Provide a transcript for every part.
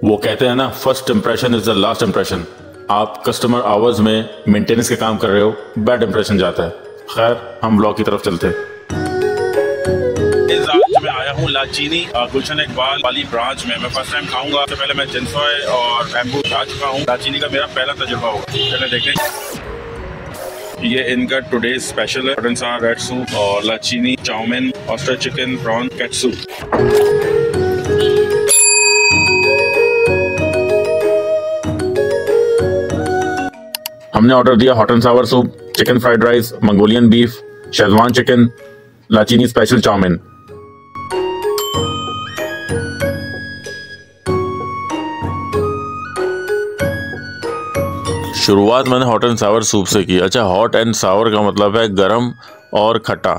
वो कहते हैं ना, first impression is the last impression. आप कस्टमर आवर्स में मेंटेनेंस के काम कर रहे हो, बैड इंप्रेशन जाता है। खैर, हम ब्लॉग की तरफ चलते हैं। मैं आया हूँ लाचीनी गुलशन इकबाल वाली ब्रांच में। मैं फर्स्ट टाइम खाऊंगा। सबसे पहले मैं जिनसॉय और बैम्बू खा चुका हूँ। लाचीनी का मेरा पहला तजुर्बा होगा। चले देखें। ये इनका टुडे स्पेशल है, hot and sour red soup और Lachini chowmein, oyster chicken, prawn katsu. हमने ऑर्डर दिया hot and sour soup, chicken fried rice, Mongolian beef, Schezwan chicken, Lachini special chowmein. शुरुआत मैंने हॉट एंड सावर सूप से की। अच्छा, hot and सावर का मतलब है गरम और खट्टा।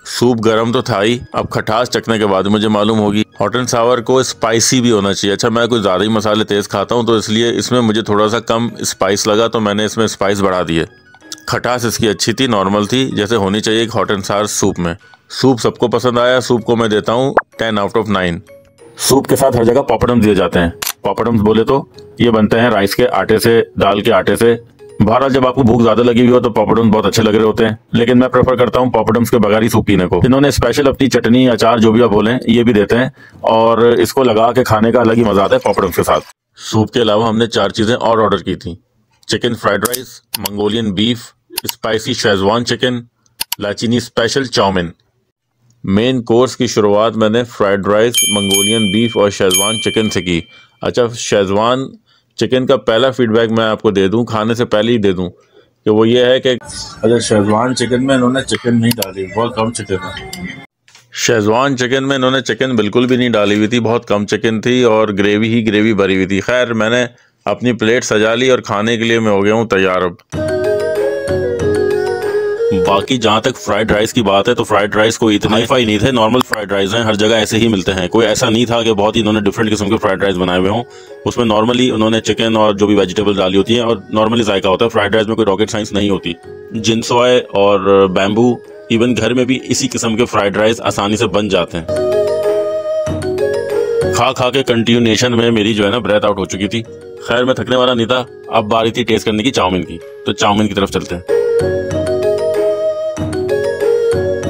सूप गरम तो था ही, अब खटास चखने के बाद मुझे मालूम होगी हॉट एंड सावर को स्पाइसी भी होना चाहिए। अच्छा, मैं कुछ ज़्यादा ही मसाले तेज़ खाता हूँ, तो इसलिए इसमें मुझे थोड़ा सा कम स्पाइस लगा, तो मैंने इसमें स्पाइस बढ़ा दिए। खटास इसकी अच्छी थी, नॉर्मल थी, जैसे होनी चाहिए एक हॉट एंड सावर सूप में। सूप सबको पसंद आया। सूप को मैं देता हूँ 10 आउट ऑफ 9। सूप के साथ हर जगह पॉपड़म्स दिए जाते हैं। पॉपड़म्स बोले तो ये बनते हैं राइस के आटे से, दाल के आटे से। बहरहाल, जब आपको भूख ज्यादा लगी हुई हो तो पॉपड़म्स बहुत अच्छे लग रहे होते हैं, लेकिन मैं प्रेफर करता हूँ पॉपड़म्स के बगैर ही सूप पीने को। इन्होंने स्पेशल अपनी चटनी, अचार, जो भी आप बोलें, ये भी देते हैं और इसको लगा के खाने का अलग ही मजा आता है पॉपड़म्स के साथ। सूप के अलावा हमने 4 चीजें और ऑर्डर की थी। Chicken fried rice, Mongolian beef, spicy Schezwan chicken, Lachini special chowmein. Main course की शुरुआत मैंने फ्राइड राइस, मंगोलियन बीफ और शेजवान चिकन से की। अच्छा, शेजवान चिकन का पहला फीडबैक मैं आपको दे दूं, खाने से पहले ही दे दूं, कि वो ये है कि अच्छा, शेजवान चिकन में इन्होंने चिकन नहीं डाली, बहुत कम चिकन है। शेजवान चिकन में इन्होंने चिकन बिल्कुल भी नहीं डाली हुई थी, बहुत कम चिकन थी और ग्रेवी ही ग्रेवी भरी हुई थी। खैर, मैंने अपनी प्लेट सजा ली और खाने के लिए मैं हो गया हूँ तैयार अब। बाकी जहाँ तक फ्राइड राइस की बात है, तो फ्राइड राइस कोई इतने हाई फाई नहीं थे, नॉर्मल फ्राइड राइस हैं, हर जगह ऐसे ही मिलते हैं। कोई ऐसा नहीं था कि बहुत ही इन्होंने डिफरेंट किस्म के फ्राइड राइस बनाए हुए हों। उसमें नॉर्मली उन्होंने चिकन और जो भी वेजिटेबल डाली होती हैं और नॉर्मली जायका होता है। फ्राइड राइस में कोई रॉकेट साइंस नहीं होती। जिनसॉय और बैम्बू, इवन घर में भी इसी किस्म के फ्राइड राइस आसानी से बन जाते हैं। खा खा के कंटिन्यूएशन में मेरी जो है ना ब्रेथ आउट हो चुकी थी। खैर, मैं थकने वाला नहीं था। अब बारी थी टेस्ट करने की चाउमीन की, तो चाउमीन की तरफ चलते हैं।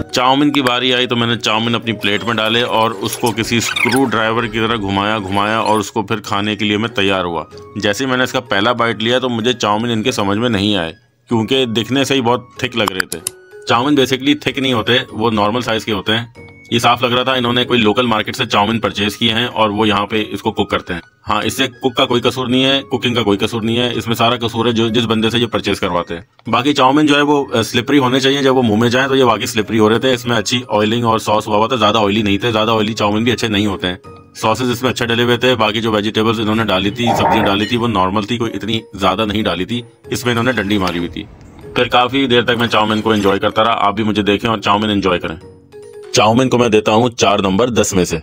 चाउमीन की बारी आई तो मैंने चाउमीन अपनी प्लेट में डाले और उसको किसी स्क्रू ड्राइवर की तरह घुमाया और उसको फिर खाने के लिए मैं तैयार हुआ। जैसे ही मैंने इसका पहला बाइट लिया तो मुझे चाउमीन इनके समझ में नहीं आए, क्योंकि दिखने से ही बहुत थिक लग रहे थे। चाउमीन बेसिकली थिक नहीं होते, वो नॉर्मल साइज के होते हैं। ये साफ लग रहा था इन्होंने कोई लोकल मार्केट से चाउमीन परचेज किए हैं और वो यहाँ पे इसको कुक करते हैं। हाँ, इससे कुक का कोई कसूर नहीं है, कुकिंग का कोई कसूर नहीं है, इसमें सारा कसूर है जो जिस बंदे से ये परचेज करवाते हैं। बाकी चाउमीन जो है वो स्लिपरी होने चाहिए, जब वो मुंह में जाए तो ये वाकई स्लिपरी हो रहे थे। इसमें अच्छी ऑयलिंग और सॉस हुआ था, ज्यादा ऑयली नहीं थे। ज्यादा ऑयली चाउमीन भी अच्छे नहीं होते हैं। सॉसेज इसमें अच्छे डले हुए थे। बाकी जो वेजिटेबल्स इन्होंने डाली थी, सब्जियां डाली थी, वो नॉर्मल थी, कोई इतनी ज्यादा नहीं डाली थी। इसमें इन्होंने डंडी मारी हुई थी। फिर काफी देर तक मैं चाउमीन को एंजॉय करता रहा। आप भी मुझे देखें और चाउमीन एंजॉय करें। चाउमीन को मैं देता हूँ 4 नंबर 10 में से,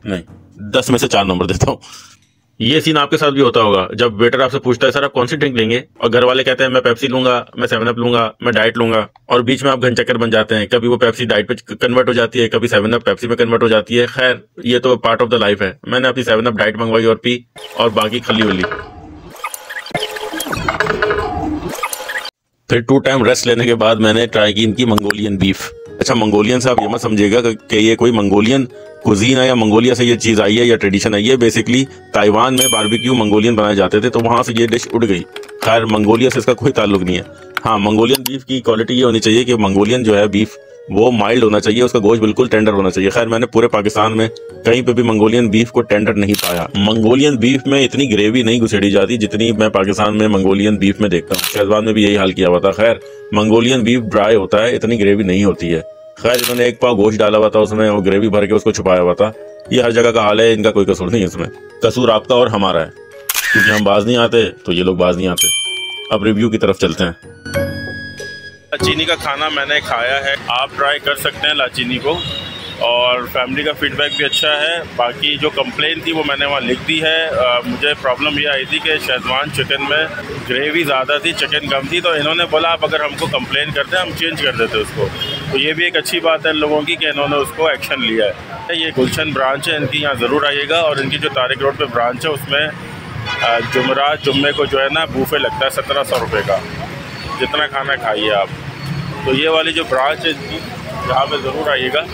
नहीं 10 में से 4 नंबर देता हूँ। ये सीन आपके साथ भी होता होगा, जब वेटर आपसे पूछता है सर आप कौन सी ड्रिंक लेंगे, और घर वाले कहते हैं मैं पेप्सी लूंगा, मैं 7 अप लूंगा, मैं डाइट लूंगा, और बीच में आप घनचक्कर बन जाते हैं। कभी वो पेप्सी डाइट पे कन्वर्ट हो जाती है, कभी 7 अप पेप्सी में कन्वर्ट हो जाती है। खैर, ये तो पार्ट ऑफ द लाइफ है। मैंने अपनी 7 अप डाइट मंगवाई और पी, और बाकी खली वली। फिर 2 टाइम रेस्ट लेने के बाद मैंने ट्राई की इनकी मंगोलियन बीफ। अच्छा, मंगोलियन से आप ये मत समझिएगा कि ये कोई मंगोलियन कुजीन है या मंगोलिया से ये चीज़ आई है या ट्रेडिशन है। ये बेसिकली ताइवान में बारबेक्यू मंगोलियन बनाए जाते थे, तो वहाँ से ये डिश उड़ गई। खैर, मंगोलिया से इसका कोई ताल्लुक नहीं है। हाँ, मंगोलियन बीफ की क्वालिटी ये होनी चाहिए कि मंगोलियन जो है बीफ वो माइल्ड होना चाहिए, उसका गोश्त बिल्कुल टेंडर होना चाहिए। खैर, मैंने पूरे पाकिस्तान में कहीं पे भी मंगोलियन बीफ को टेंडर नहीं पाया। मंगोलियन बीफ में इतनी ग्रेवी नहीं घुसेड़ी जाती जितनी मैं पाकिस्तान में मंगोलियन बीफ में देखता हूँ। शेजवान में भी यही हाल किया हुआ था। खैर, मंगोलियन बीफ ड्राई होता है, इतनी ग्रेवी नहीं होती है। खैर, इन्होंने 1 पाव गोश्त डाला हुआ था उसमें और ग्रेवी भर के उसको छुपाया हुआ था। ये हर जगह का हाल है, इनका कोई कसूर नहीं है इसमें। कसूर आपका और हमारा है, क्योंकि हम बाज नहीं आते तो ये लोग बाज नहीं आते। अब रिव्यू की तरफ चलते हैं। लाचीनी का खाना मैंने खाया है, आप ट्राई कर सकते हैं लाचीनी को, और फैमिली का फीडबैक भी अच्छा है। बाकी जो कंप्लेन थी वो मैंने वहाँ लिख दी है। मुझे प्रॉब्लम ये आई थी कि शेजवान चिकन में ग्रेवी ज़्यादा थी, चिकन कम थी, तो इन्होंने बोला आप अगर हमको कंप्लेन करते हैं हम चेंज कर देते उसको। तो ये भी एक अच्छी बात है लोगों की कि इन्होंने उसको एक्शन लिया है। ये गुलशन ब्रांच है इनकी, यहाँ ज़रूर आइएगा। और इनकी जो तारिक रोड पे ब्रांच है उसमें जुमे को जो है ना बूफे लगता है 1700 रुपये का, जितना खाना खाइए आप। तो ये वाली जो ब्रांच है इनकी, यहाँ पे ज़रूर आइएगा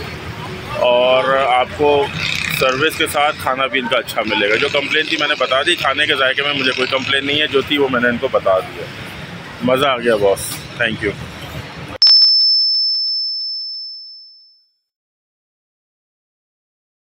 और आपको सर्विस के साथ खाना भी इनका अच्छा मिलेगा। जो कंप्लेन थी मैंने बता दी, खाने के जायके में मुझे कोई कंप्लेन नहीं है, जो थी वो मैंने इनको बता दी है। मज़ा आ गया बॉस, थैंक यू।